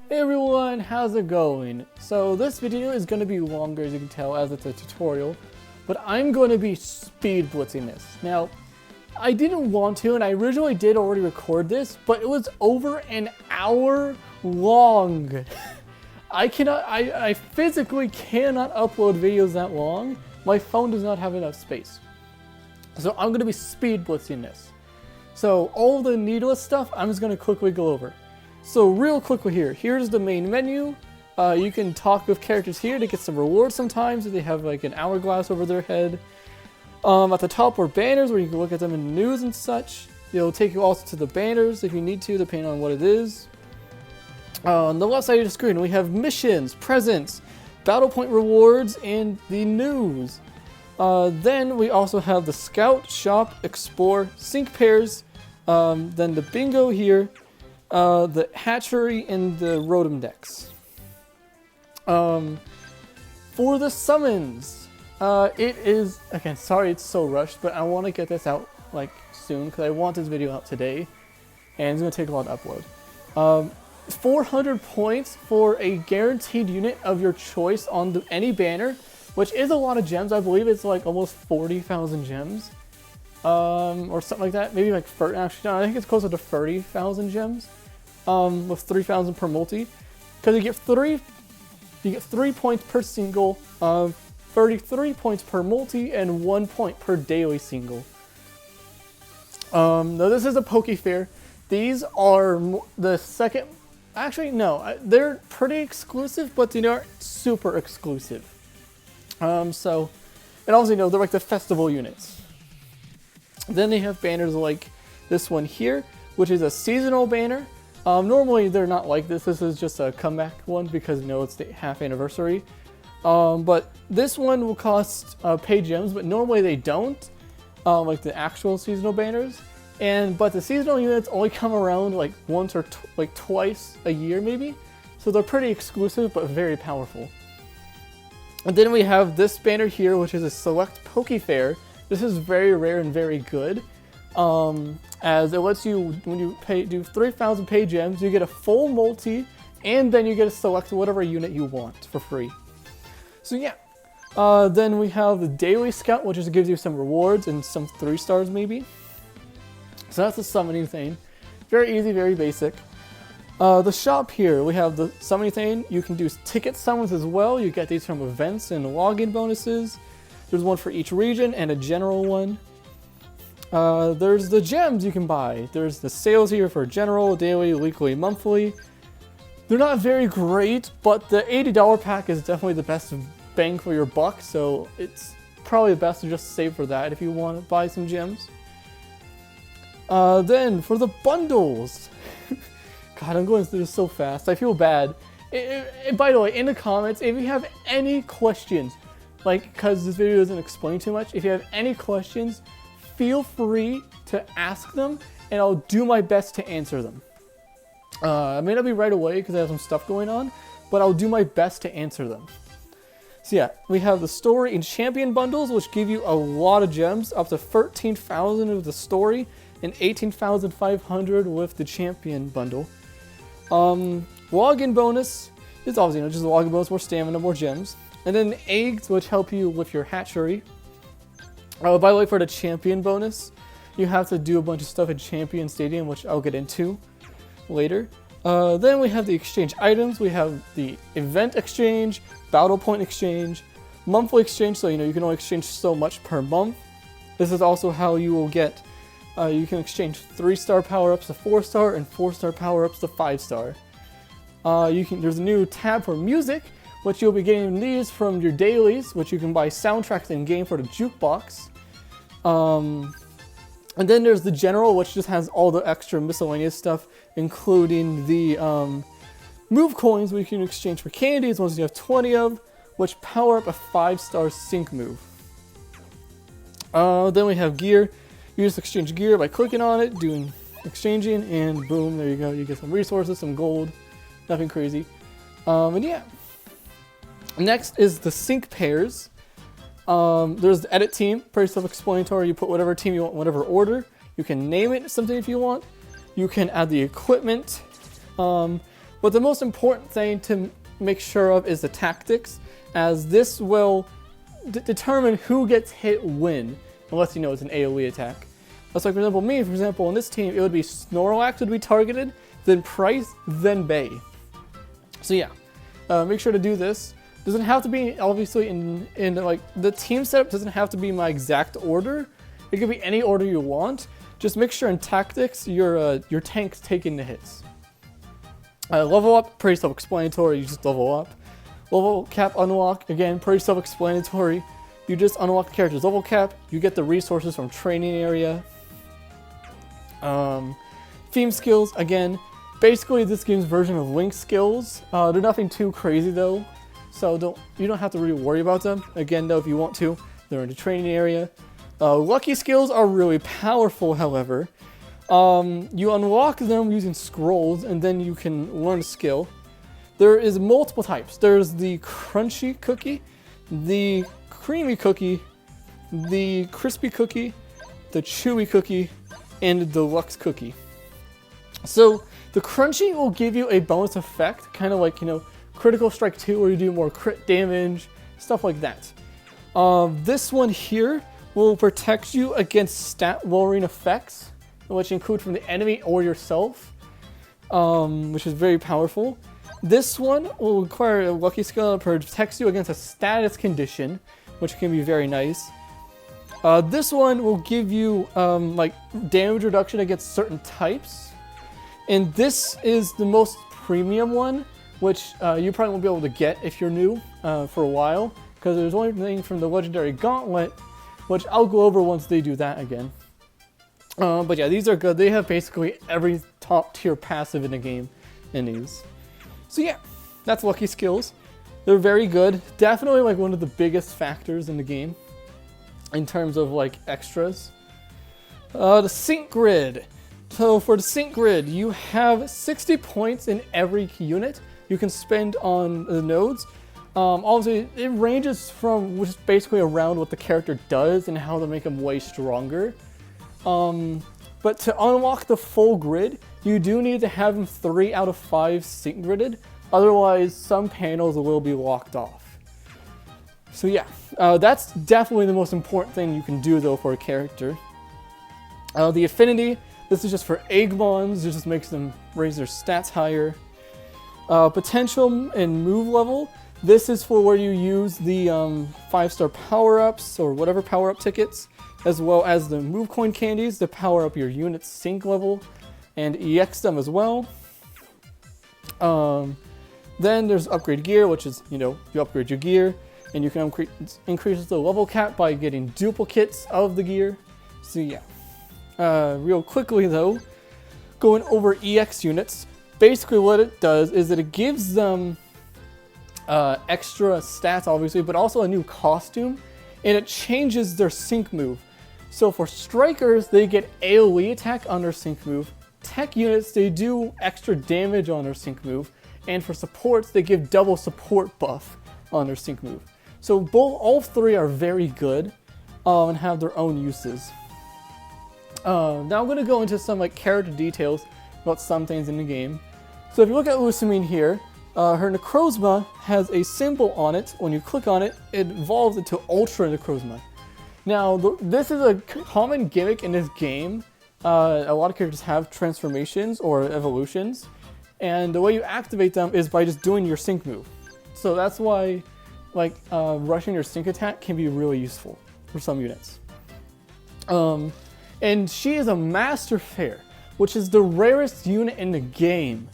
Hey everyone, how's it going? So this video is going to be longer, as you can tell, as it's a tutorial, but I'm going to be speed blitzing this. Now, I didn't want to, and I originally did already record this, but it was over an hour long. I physically cannot upload videos that long. My phone does not have enough space. So I'm going to be speed blitzing this. So all the needless stuff, I'm just going to quickly go over. So real quickly here's the main menu. You can talk with characters here to get some rewards sometimes if they have like an hourglass over their head. At the top are banners where you can look at them in the news and such. It'll take you also to the banners if you need to, depending on what it is. On the left side of the screen, we have missions, presents, battle point rewards, and the news. Then we also have the Scout, Shop, Explore, Sync Pairs, then the Bingo here, the Hatchery, and the Rotom Dex. For the summons, it is, again, sorry it's so rushed, but I want to get this out like soon because I want this video out today, and it's going to take a lot to upload. 400 points for a guaranteed unit of your choice on any banner, which is a lot of gems. I believe it's like almost 40,000 gems, or something like that. Maybe like actually, no, I think it's closer to 30,000 gems, with 3,000 per multi, because you get three points per single, 33 points per multi, and 1 point per daily single. Now this is a Poke Fair. These are the second. Actually, no, they're pretty exclusive, but they aren't super exclusive. And obviously, no, they're like the festival units. Then they have banners like this one here, which is a seasonal banner. Normally, they're not like this. This is just a comeback one because, it's the half anniversary. But this one will cost paid gems, but normally they don't, like the actual seasonal banners. But the seasonal units only come around like once or twice a year maybe. So they're pretty exclusive but very powerful. And then we have this banner here, which is a select Poke Fair. This is very rare and very good. As it lets you, when you do 3,000 paid gems, you get a full multi, and then you get to select whatever unit you want for free. So yeah. Then we have the Daily Scout, which just gives you some rewards and some 3 stars maybe. So that's the summoning thing. Very easy, very basic. The shop here, we have the summoning thing. You can do ticket summons as well. You get these from events and login bonuses. There's one for each region and a general one. There's the gems you can buy. There's the sales here for general, daily, weekly, monthly. They're not very great, but the $80 pack is definitely the best bang for your buck. So it's probably best to just save for that if you want to buy some gems. Then for the bundles, God, I'm going through this so fast. I feel bad. By the way, in the comments, if you have any questions, because this video doesn't explain too much, if you have any questions, feel free to ask them, and I'll do my best to answer them. I may not be right away because I have some stuff going on, but I'll do my best to answer them. So yeah, we have the story and champion bundles, which give you a lot of gems, up to 13,000 of the story, and 18,500 with the champion bundle. Login bonus is obviously just a login bonus, more stamina, more gems. And then eggs, which help you with your hatchery. By the way, for the champion bonus, you have to do a bunch of stuff in Champion Stadium, which I'll get into later. Then we have the exchange items. We have the event exchange, battle point exchange, monthly exchange, so you can only exchange so much per month. This is also how you will get you can exchange 3-star power-ups to 4-star and 4-star power-ups to 5-star. There's a new tab for music, which you'll be getting these from your dailies, which you can buy soundtracks in-game for the jukebox. And then there's the general, which just has all the extra miscellaneous stuff, including the move coins, which you can exchange for candies, once you have 20 of, which power up a 5-star sync move. Then we have gear. You just exchange gear by clicking on it, doing exchanging, and boom, there you go. You get some resources, some gold, nothing crazy. And yeah. Next is the sync pairs. There's the edit team, pretty self-explanatory. You put whatever team you want, whatever order. You can name it something if you want. You can add the equipment. But the most important thing to make sure of is the tactics, as this will determine who gets hit when, unless you know it's an AoE attack. That's like, for example, me, for example, on this team, it would be Snorlax would be targeted, then Price, then Bay. So yeah, make sure to do this. Doesn't have to be, obviously, in like, the team setup doesn't have to be my exact order. It could be any order you want. Just make sure in tactics, your tank's taking the hits. Level up, pretty self-explanatory, you just level up. Level cap unlock, again, pretty self-explanatory. You just unlock the character's level cap, you get the resources from training area. Theme skills, again, basically this game's version of Link skills. They're nothing too crazy though, so you don't have to really worry about them. Again though, if you want to, they're in the training area. Lucky skills are really powerful, however. You unlock them using scrolls, and then you can learn a skill. There is multiple types. There's the crunchy cookie, the creamy cookie, the crispy cookie, the chewy cookie, and the deluxe cookie. So the crunchy will give you a bonus effect, kind of like, you know, critical strike 2, where you do more crit damage, stuff like that. This one here will protect you against stat lowering effects, which include from the enemy or yourself, which is very powerful. This one will require a lucky skill that protects you against a status condition, which can be very nice. This one will give you like damage reduction against certain types, and this is the most premium one, which you probably won't be able to get if you're new for a while, because there's only thing from the legendary gauntlet, which I'll go over once they do that again. But yeah, these are good. They have basically every top tier passive in the game in these. So yeah, that's lucky skills. They're very good. Definitely like one of the biggest factors in the game in terms of like extras. The sync grid. So for the sync grid, you have 60 points in every unit you can spend on the nodes. Obviously, it ranges from just basically around what the character does and how to make them way stronger. But to unlock the full grid, you do need to have them 3 out of 5 sync gridded. Otherwise, some panels will be locked off. So yeah, that's definitely the most important thing you can do though for a character. The affinity, this is just for Eggmons. It just makes them raise their stats higher. Potential and move level. This is for where you use the 5-star power-ups or whatever power-up tickets, as well as the move coin candies to power up your unit's sync level and EX them as well. Then there's upgrade gear, which is, you know, you upgrade your gear and you can increase the level cap by getting duplicates of the gear. So yeah. Real quickly though, going over EX units, basically what it does is that it gives them extra stats obviously, but also a new costume, and it changes their sync move. So for strikers, they get AoE attack on their sync move. Tech units, they do extra damage on their sync move. And for supports, they give double support buff on their sync move. So all three are very good and have their own uses. Now I'm going to go into some like character details about some things in the game. So if you look at Lusamine here, her Necrozma has a symbol on it. When you click on it, it evolves into Ultra Necrozma. Now, this is a common gimmick in this game. A lot of characters have transformations or evolutions, and the way you activate them is by just doing your sync move. So that's why, like, rushing your sync attack can be really useful for some units. And she is a Master Fair, which is the rarest unit in the game.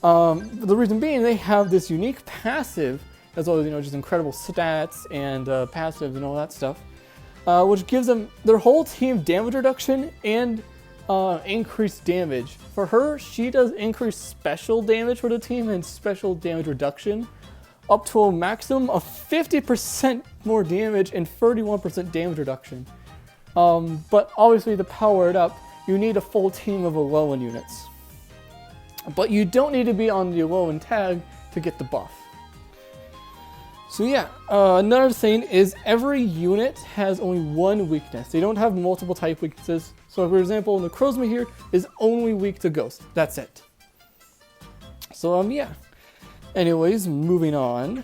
The reason being, they have this unique passive, as well as, you know, just incredible stats and passives and all that stuff, which gives them their whole team damage reduction and increased damage. For her, she does increase special damage for the team and special damage reduction, up to a maximum of 50% more damage and 31% damage reduction. But obviously, to power it up, you need a full team of Alolan units. But you don't need to be on the Alolan tag to get the buff. So yeah, another thing is every unit has only one weakness. They don't have multiple type weaknesses. So for example, Necrozma here is only weak to Ghost. That's it. So yeah. Anyways, moving on.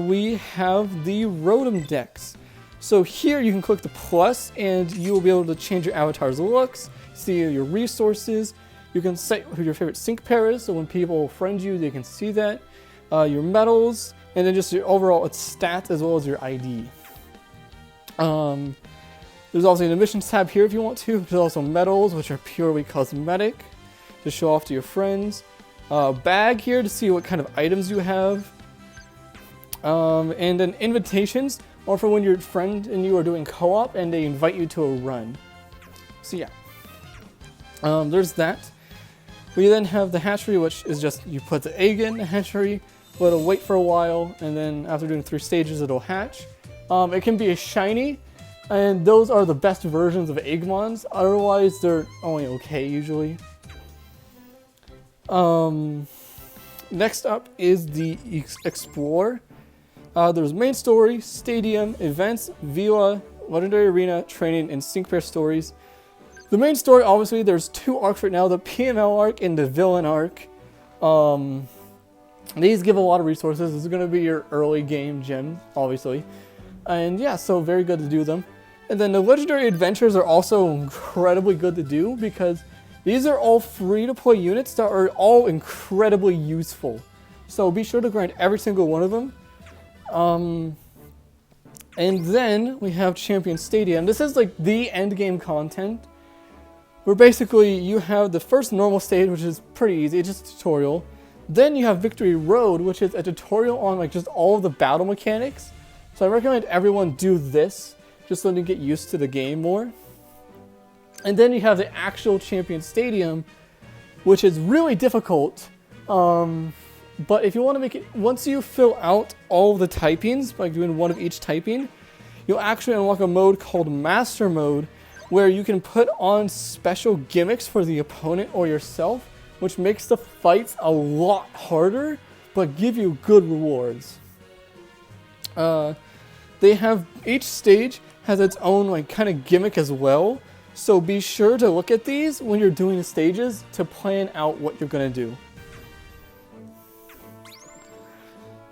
We have the Rotom decks. So here you can click the plus and you will be able to change your avatar's looks, see your resources. You can set who your favorite sync pair is, so when people friend you, they can see that. Your medals, and then just your overall stats as well as your ID. There's also an emissions tab here if you want to. There's also medals, which are purely cosmetic, to show off to your friends. Bag here to see what kind of items you have. And then invitations, or for when your friend and you are doing co-op and they invite you to a run. So yeah, there's that. We then have the hatchery, which is just you put the egg in the hatchery, let it wait for a while, and then after doing 3 stages, it'll hatch. It can be a shiny, and those are the best versions of Eggmons. Otherwise, they're only okay usually. Next up is the Explorer. There's main story, stadium, events, villa, legendary arena, training, and sync pair stories. The main story, obviously, there's 2 arcs right now, the PML arc and the villain arc. These give a lot of resources. This is going to be your early game gem, obviously. And yeah, so very good to do them. And then the legendary adventures are also incredibly good to do because these are all free to play units that are all incredibly useful. So be sure to grind every single one of them. And then we have Champion Stadium. This is like the end game content, where basically you have the first normal stage, which is pretty easy, it's just a tutorial. Then you have Victory Road, which is a tutorial on like just all of the battle mechanics. So I recommend everyone do this, just so they get used to the game more. And then you have the actual Champion Stadium, which is really difficult. But if you want to make it, once you fill out all of the typings by doing one of each typing, you'll actually unlock a mode called Master Mode, where you can put on special gimmicks for the opponent or yourself, which makes the fights a lot harder, but give you good rewards. Each stage has its own like kind of gimmick as well, so be sure to look at these when you're doing the stages to plan out what you're gonna do.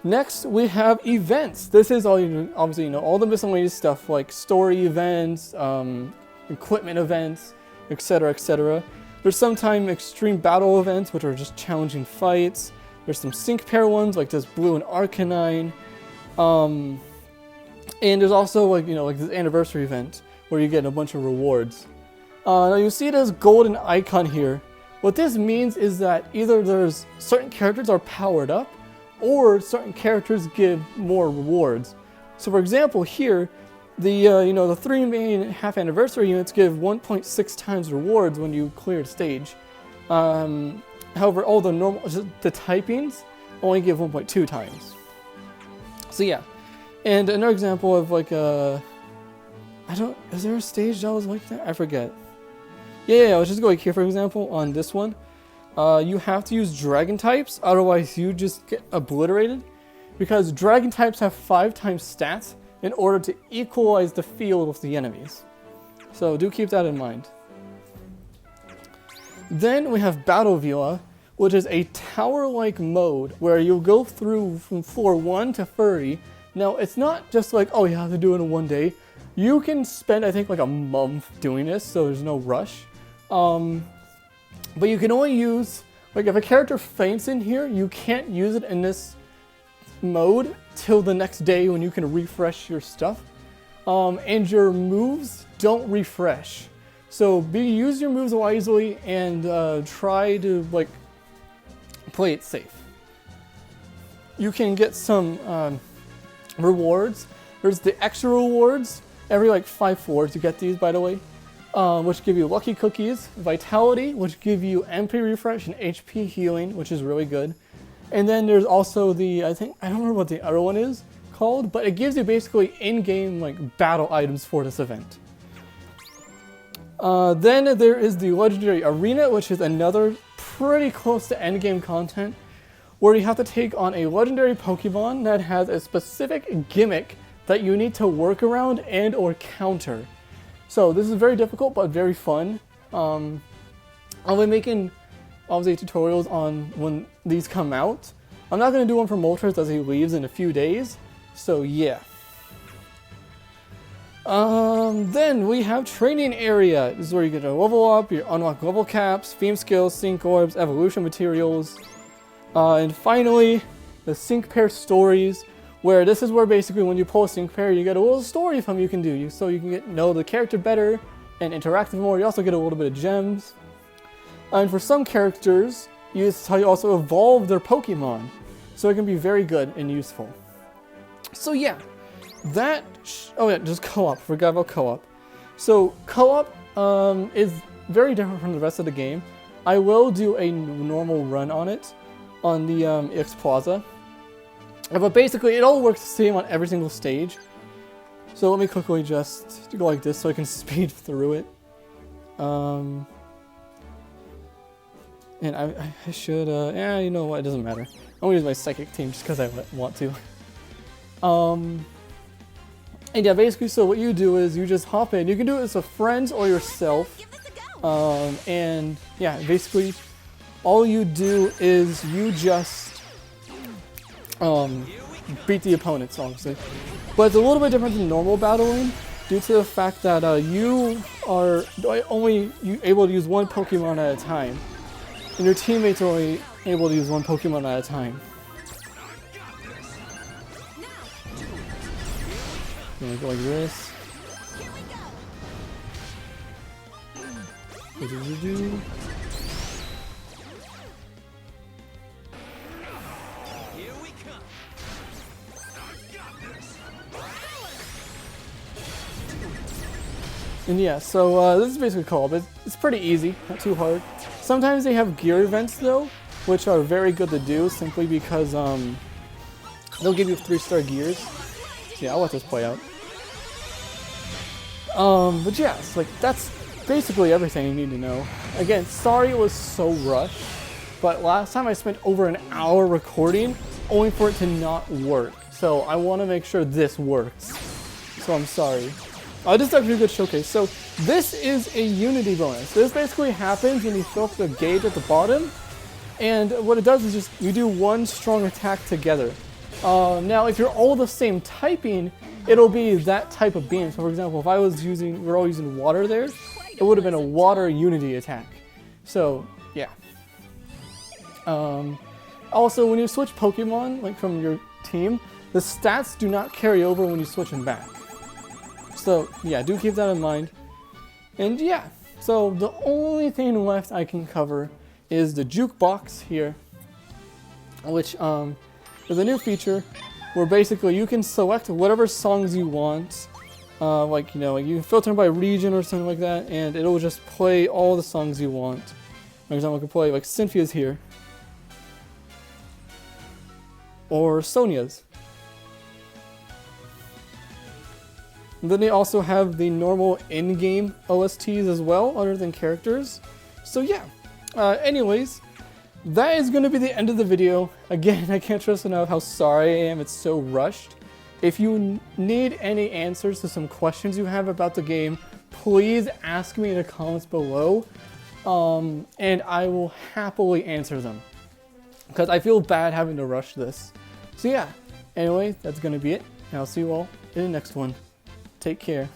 Next, we have events. This is all obviously all the miscellaneous stuff like story events, equipment events, etc., etc. There's sometimes extreme battle events, which are just challenging fights. There's some sync pair ones, like this Blue and Arcanine. And there's also like this anniversary event where you get a bunch of rewards. Now you see this golden icon here. What this means is that either there's certain characters are powered up, or certain characters give more rewards. So for example here, the 3 main half anniversary units give 1.6 times rewards when you clear the stage. However, all the the typings only give 1.2 times. So yeah, and another example of like is there a stage that was like that? I forget. Yeah, let's just go like here for example on this one. You have to use dragon types, otherwise you just get obliterated, because dragon types have 5 times stats in order to equalize the field with the enemies. So do keep that in mind. Then we have Battle Villa, which is a tower-like mode where you'll go through from floor 1 to 30. Now it's not just like, oh, you have to do it in one day. You can spend, I think, like a month doing this, so there's no rush. But you can only use, like if a character faints in here, you can't use it in this mode till the next day when you can refresh your stuff. And your moves don't refresh. So use your moves wisely and try to like play it safe. You can get some rewards. There's the extra rewards. Every like 5 floors you get these, by the way. Which give you lucky cookies, vitality, which give you MP refresh and HP healing, which is really good. And then there's also the, I don't remember what the other one is called, but it gives you basically in-game like battle items for this event. Then there is the legendary arena, which is another pretty close to end game content, where you have to take on a legendary Pokemon that has a specific gimmick that you need to work around and or counter. So this is very difficult, but very fun. I'll be making obviously tutorials on when these come out. I'm not going to do one for Moltres as he leaves in a few days, so yeah. Then we have training area. This is where you get to level up, you unlock level caps, theme skills, sync orbs, evolution materials, and finally the sync pair stories, where this is where basically when you pull a sync pair, you get a little story from you can do, so you can know the character better and interact with more. You also get a little bit of gems. And for some characters, this is how you also evolve their Pokemon, so it can be very good and useful. So yeah, oh yeah, just co-op. Forgot about co-op. So co-op is very different from the rest of the game. I will do a normal run on it on the X Plaza, but basically it all works the same on every single stage. So let me quickly just go like this so I can speed through it. And I should, yeah, you know what, it doesn't matter. I'm gonna use my psychic team just because I want to. And yeah, basically, so what you do is you just hop in. You can do it with friends or yourself. And yeah, basically, all you do is you just beat the opponents, obviously. But it's a little bit different than normal battling due to the fact that you are only able to use one Pokemon at a time. And your teammates are only able to use one Pokemon at a time. I'm gonna go like this. And yeah, so this is basically co-op. It's pretty easy, not too hard. Sometimes they have gear events though, which are very good to do simply because they'll give you 3-star gears. So yeah, I'll let this play out. But yeah, it's like that's basically everything you need to know. Again, sorry it was so rushed, but last time I spent over an hour recording only for it to not work. So I want to make sure this works. So I'm sorry. This is actually a good showcase. So this is a Unity bonus. This basically happens when you fill up the gauge at the bottom. And what it does is just you do one strong attack together. Now if you're all the same typing, it'll be that type of beam. So for example, if we're all using water there, it would have been a water Unity attack. So yeah. Also when you switch Pokemon, like from your team, the stats do not carry over when you switch them back. So yeah, do keep that in mind. And yeah, so the only thing left I can cover is the jukebox here, which is a new feature where basically you can select whatever songs you want, like you can filter them by region or something like that, and it'll just play all the songs you want. For example, I can play like Cynthia's here, or Sonia's. And then they also have the normal in-game OSTs as well, other than characters. So yeah, anyways, that is going to be the end of the video. Again, I can't stress enough how sorry I am, it's so rushed. If you need any answers to some questions you have about the game, please ask me in the comments below, and I will happily answer them. Because I feel bad having to rush this. So yeah, anyway, that's going to be it, and I'll see you all in the next one. Take care.